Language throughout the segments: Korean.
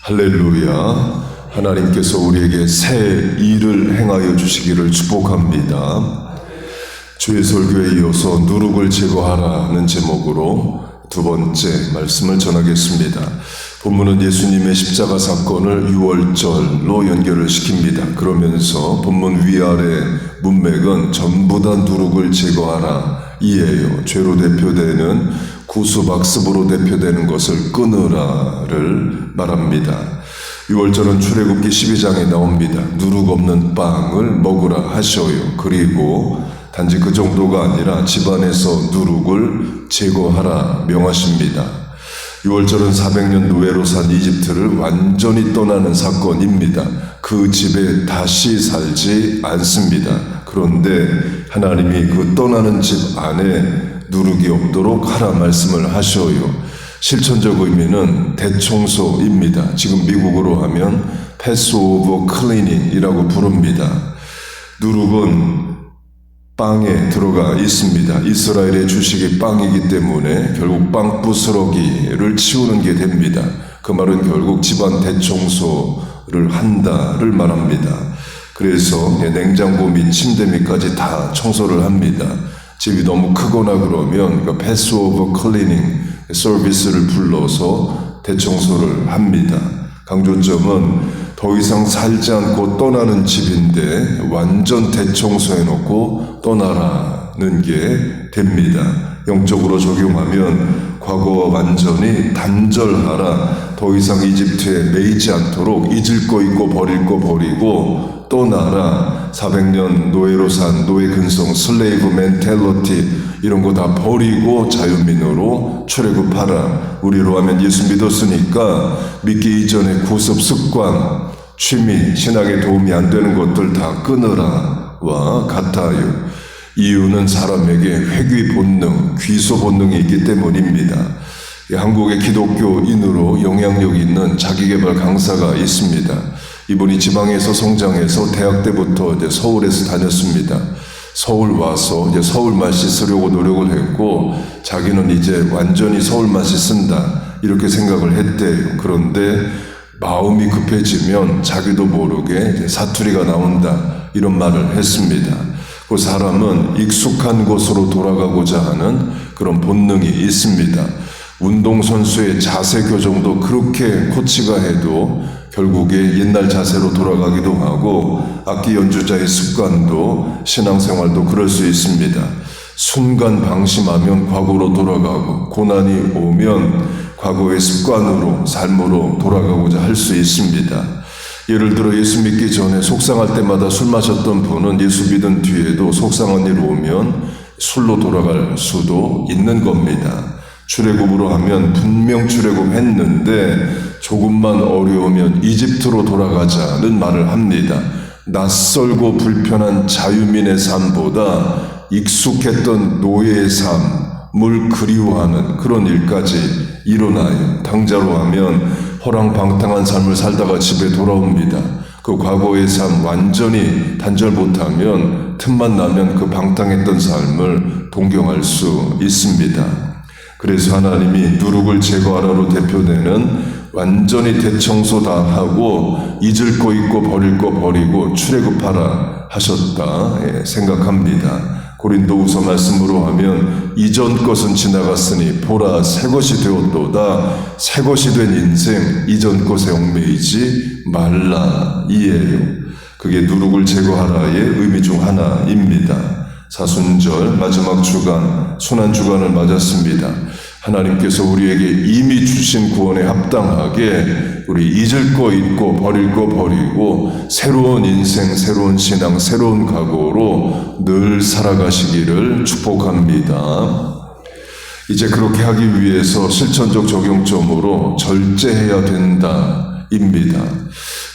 할렐루야. 하나님께서 우리에게 새 일을 행하여 주시기를 축복합니다. 주의 설교에 이어서 누룩을 제거하라는 제목으로 두 번째 말씀을 전하겠습니다. 본문은 예수님의 십자가 사건을 유월절로 연결을 시킵니다. 그러면서 본문 위아래 문맥은 전부 다 누룩을 제거하라 이에요. 죄로 대표되는 구수박습으로 대표되는 것을 끊으라를 말합니다. 유월절은 출애굽기 12장에 나옵니다. 누룩 없는 빵을 먹으라 하셔요. 그리고 단지 그 정도가 아니라 집안에서 누룩을 제거하라 명하십니다. 유월절은 400년 노예로 산 이집트를 완전히 떠나는 사건입니다. 그 집에 다시 살지 않습니다. 그런데 하나님이 그 떠나는 집 안에 누룩이 없도록 하라 말씀을 하셔요. 실천적 의미는 대청소입니다. 지금 미국으로 하면 패스오버 클리닝이라고 부릅니다. 누룩은 빵에 들어가 있습니다. 이스라엘의 주식이 빵이기 때문에 결국 빵 부스러기를 치우는 게 됩니다. 그 말은 결국 집안 대청소를 한다를 말합니다. 그래서 냉장고 및 침대 밑까지 다 청소를 합니다. 집이 너무 크거나 그러면 패스오버 클리닝 서비스를 불러서 대청소를 합니다. 강조점은 더 이상 살지 않고 떠나는 집인데 완전 대청소해놓고 떠나라는 게 됩니다. 영적으로 적용하면 과거와 완전히 단절하라. 더 이상 이집트에 매이지 않도록 잊을 거 잊고 버릴 거 버리고 떠나라. 400년 노예로 산 노예 근성, 슬레이브 멘탈리티 이런 거 다 버리고 자유민으로 출애굽하라. 우리로 하면 예수 믿었으니까 믿기 이전에 구습 습관, 취미, 신앙에 도움이 안 되는 것들 다 끊으라와 같아요. 이유는 사람에게 회귀 본능, 귀소 본능이 있기 때문입니다. 한국의 기독교인으로 영향력 있는 자기개발 강사가 있습니다. 이분이 지방에서 성장해서 대학 때부터 이제 서울에서 다녔습니다. 서울 와서 이제 서울 맛이 쓰려고 노력을 했고 자기는 이제 완전히 서울 맛이 쓴다 이렇게 생각을 했대요. 그런데 마음이 급해지면 자기도 모르게 이제 사투리가 나온다 이런 말을 했습니다. 그 사람은 익숙한 곳으로 돌아가고자 하는 그런 본능이 있습니다. 운동선수의 자세 교정도 그렇게 코치가 해도 결국에 옛날 자세로 돌아가기도 하고 악기 연주자의 습관도 신앙생활도 그럴 수 있습니다. 순간 방심하면 과거로 돌아가고 고난이 오면 과거의 습관으로 삶으로 돌아가고자 할 수 있습니다. 예를 들어 예수 믿기 전에 속상할 때마다 술 마셨던 분은 예수 믿은 뒤에도 속상한 일 오면 술로 돌아갈 수도 있는 겁니다. 출애굽으로 하면 분명 출애굽했는데 조금만 어려우면 이집트로 돌아가자는 말을 합니다. 낯설고 불편한 자유민의 삶보다 익숙했던 노예의 삶을 그리워하는 그런 일까지 일어나요. 당자로 하면 허랑방탕한 삶을 살다가 집에 돌아옵니다. 그 과거의 삶 완전히 단절 못하면 틈만 나면 그 방탕했던 삶을 동경할 수 있습니다. 그래서 하나님이 누룩을 제거하라로 대표되는 완전히 대청소 다 하고 잊을 거 잊고 버릴 거 버리고 출애굽하라 하셨다 생각합니다. 고린도후서 말씀으로 하면 이전 것은 지나갔으니 보라 새 것이 되었도다. 새 것이 된 인생 이전 것에 얽매이지 말라 이에요. 그게 누룩을 제거하라의 의미 중 하나입니다. 사순절 마지막 주간 순환주간을 맞았습니다. 하나님께서 우리에게 이미 주신 구원에 합당하게 우리 잊을 거 잊고 버릴 거 버리고 새로운 인생, 새로운 신앙, 새로운 각오로 늘 살아가시기를 축복합니다. 이제 그렇게 하기 위해서 실천적 적용점으로 절제해야 된다입니다.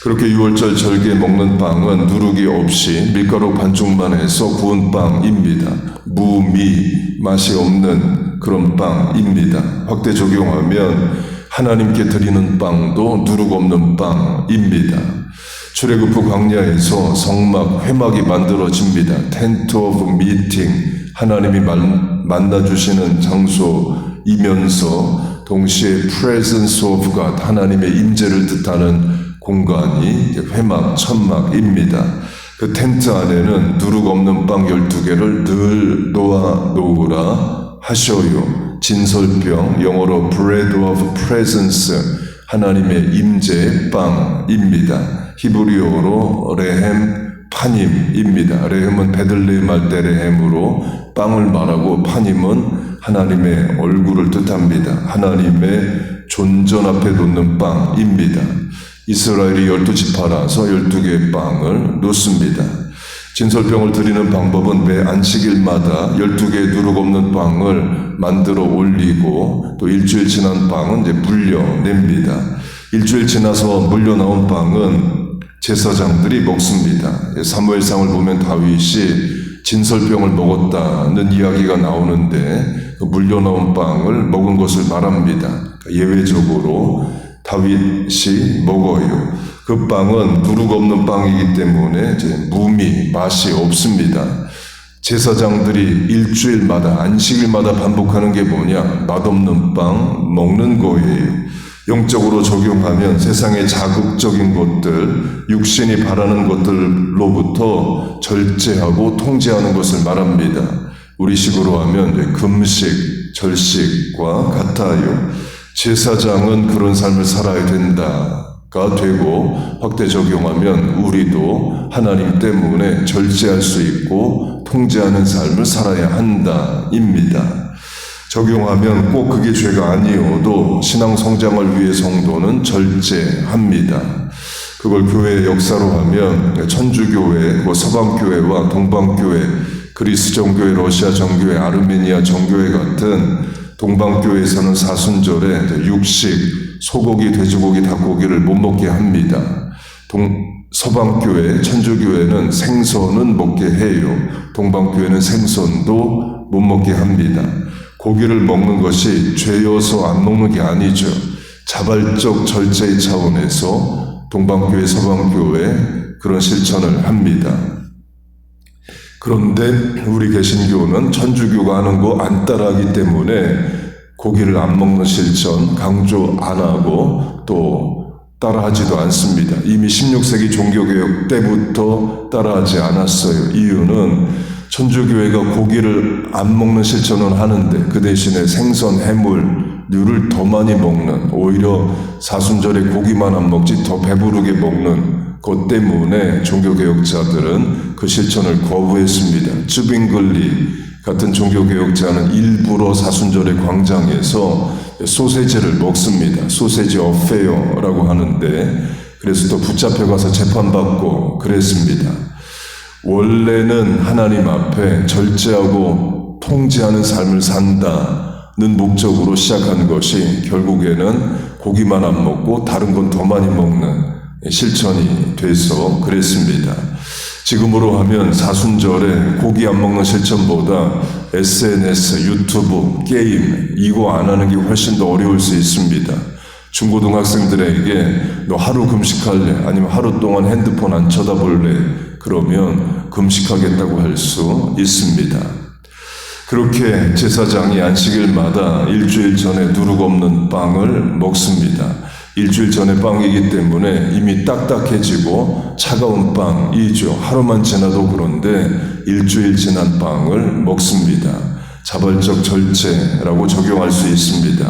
그렇게 유월절 절기에 먹는 빵은 누룩이 없이 밀가루 반죽만 해서 구운 빵입니다. 무미 맛이 없는 그런 빵입니다. 확대 적용하면 하나님께 드리는 빵도 누룩 없는 빵입니다. 출애굽 후 광야에서 성막, 회막이 만들어집니다. 텐트 오브 미팅, 하나님이 만나주시는 장소이면서 동시에 presence of God, 하나님의 임재를 뜻하는 공간이 회막, 천막입니다. 그 텐트 안에는 누룩 없는 빵 12개를 늘 놓으라 하셔요. 진설병, 영어로 bread of presence, 하나님의 임재의 빵입니다. 히브리어로 레헴 파님입니다. 레헴은 베들레헴 할 때 레헴으로 빵을 말하고 파님은 하나님의 얼굴을 뜻합니다. 하나님의 존전 앞에 놓는 빵입니다. 이스라엘이 12지파라서 12개의 빵을 놓습니다. 진설병을 드리는 방법은 매 안식일마다 12개의 누룩 없는 빵을 만들어 올리고 또 일주일 지난 빵은 이제 물려냅니다. 일주일 지나서 물려나온 빵은 제사장들이 먹습니다. 사무엘상을 보면 다윗이 진설병을 먹었다는 이야기가 나오는데 그 물려나온 빵을 먹은 것을 말합니다. 예외적으로 다윗이 먹어요. 그 빵은 누룩 없는 빵이기 때문에 이제 무미, 맛이 없습니다. 제사장들이 일주일마다, 안식일마다 반복하는 게 뭐냐? 맛없는 빵 먹는 거예요. 영적으로 적용하면 세상의 자극적인 것들, 육신이 바라는 것들로부터 절제하고 통제하는 것을 말합니다. 우리식으로 하면 금식, 절식과 같아요. 제사장은 그런 삶을 살아야 된다가 되고 확대 적용하면 우리도 하나님 때문에 절제할 수 있고 통제하는 삶을 살아야 한다입니다. 적용하면 꼭 그게 죄가 아니어도 신앙 성장을 위해 성도는 절제합니다. 그걸 교회의 역사로 하면 천주교회, 서방교회와 동방교회, 그리스 정교회, 러시아 정교회, 아르메니아 정교회 같은 동방교회에서는 사순절에 육식, 소고기, 돼지고기, 닭고기를 못 먹게 합니다. 서방교회, 천주교회는 생선은 먹게 해요. 동방교회는 생선도 못 먹게 합니다. 고기를 먹는 것이 죄여서 안 먹는 게 아니죠. 자발적 절제의 차원에서 동방교회, 서방교회 그런 실천을 합니다. 그런데 우리 개신교는 천주교가 하는 거 안 따라하기 때문에 고기를 안 먹는 실천 강조 안 하고 또 따라하지도 않습니다. 이미 16세기 종교개혁 때부터 따라하지 않았어요. 이유는 천주교회가 고기를 안 먹는 실천은 하는데 그 대신에 생선, 해물류를 더 많이 먹는, 오히려 사순절에 고기만 안 먹지 더 배부르게 먹는 것 때문에 종교개혁자들은 그 실천을 거부했습니다. 쯔빙글리 같은 종교개혁자는 일부러 사순절의 광장에서 소세지를 먹습니다. 소세지 어페어라고 하는데 그래서 또 붙잡혀가서 재판받고 그랬습니다. 원래는 하나님 앞에 절제하고 통제하는 삶을 산다는 목적으로 시작한 것이 결국에는 고기만 안 먹고 다른 건 더 많이 먹는 실천이 돼서 그랬습니다. 지금으로 하면 사순절에 고기 안 먹는 실천보다 SNS, 유튜브, 게임 이거 안 하는 게 훨씬 더 어려울 수 있습니다. 중고등학생들에게 너 하루 금식할래? 아니면 하루 동안 핸드폰 안 쳐다볼래? 그러면 금식하겠다고 할 수 있습니다. 그렇게 제사장이 안식일마다 일주일 전에 누룩 없는 빵을 먹습니다. 일주일 전에 빵이기 때문에 이미 딱딱해지고 차가운 빵이죠. 하루만 지나도 그런데 일주일 지난 빵을 먹습니다. 자발적 절제라고 적용할 수 있습니다.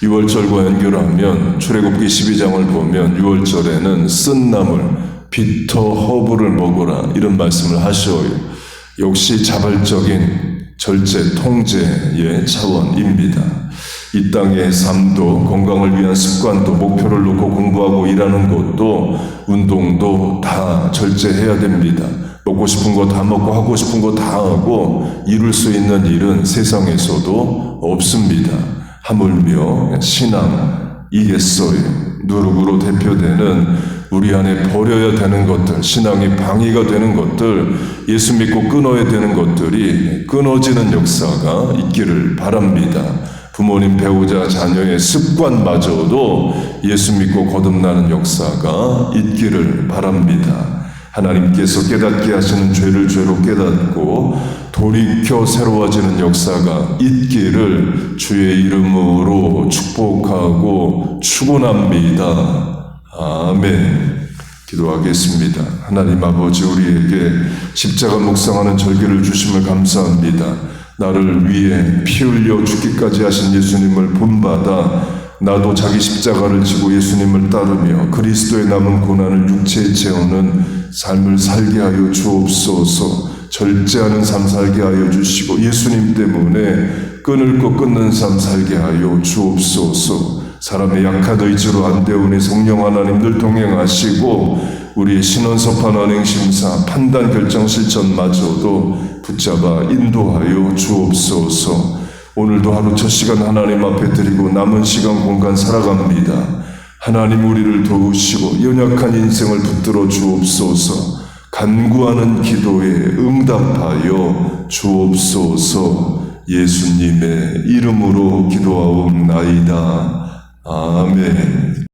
6월절과 연결하면 출애굽기 12장을 보면 6월절에는 쓴 나물, 비터 허브를 먹어라 이런 말씀을 하셔요. 역시 자발적인 절제, 통제의 차원입니다. 이 땅의 삶도 건강을 위한 습관도 목표를 놓고 공부하고 일하는 것도 운동도 다 절제해야 됩니다. 먹고 싶은 거 다 먹고 하고 싶은 거 다 하고 이룰 수 있는 일은 세상에서도 없습니다. 하물며 신앙이겠어요. 누룩으로 대표되는 우리 안에 버려야 되는 것들, 신앙이 방해가 되는 것들, 예수 믿고 끊어야 되는 것들이 끊어지는 역사가 있기를 바랍니다. 부모님, 배우자, 자녀의 습관마저도 예수 믿고 거듭나는 역사가 있기를 바랍니다. 하나님께서 깨닫게 하시는 죄를 죄로 깨닫고 돌이켜 새로워지는 역사가 있기를 주의 이름으로 축복하고 축원합니다. 아멘. 기도하겠습니다. 하나님 아버지, 우리에게 십자가 묵상하는 절기를 주심을 감사합니다. 나를 위해 피 흘려 죽기까지 하신 예수님을 본받아 나도 자기 십자가를 지고 예수님을 따르며 그리스도의 남은 고난을 육체에 채우는 삶을 살게 하여 주옵소서. 절제하는 삶 살게 하여 주시고 예수님 때문에 끊을 끊는 삶 살게 하여 주옵소서. 사람의 약한 의지로 안 되오니 성령 하나님들 동행하시고 우리의 신원섭한 언행심사 판단 결정 실천마저도 붙잡아 인도하여 주옵소서. 오늘도 하루 첫 시간 하나님 앞에 드리고 남은 시간 공간 살아갑니다. 하나님 우리를 도우시고 연약한 인생을 붙들어 주옵소서. 간구하는 기도에 응답하여 주옵소서. 예수님의 이름으로 기도하옵나이다. 아멘.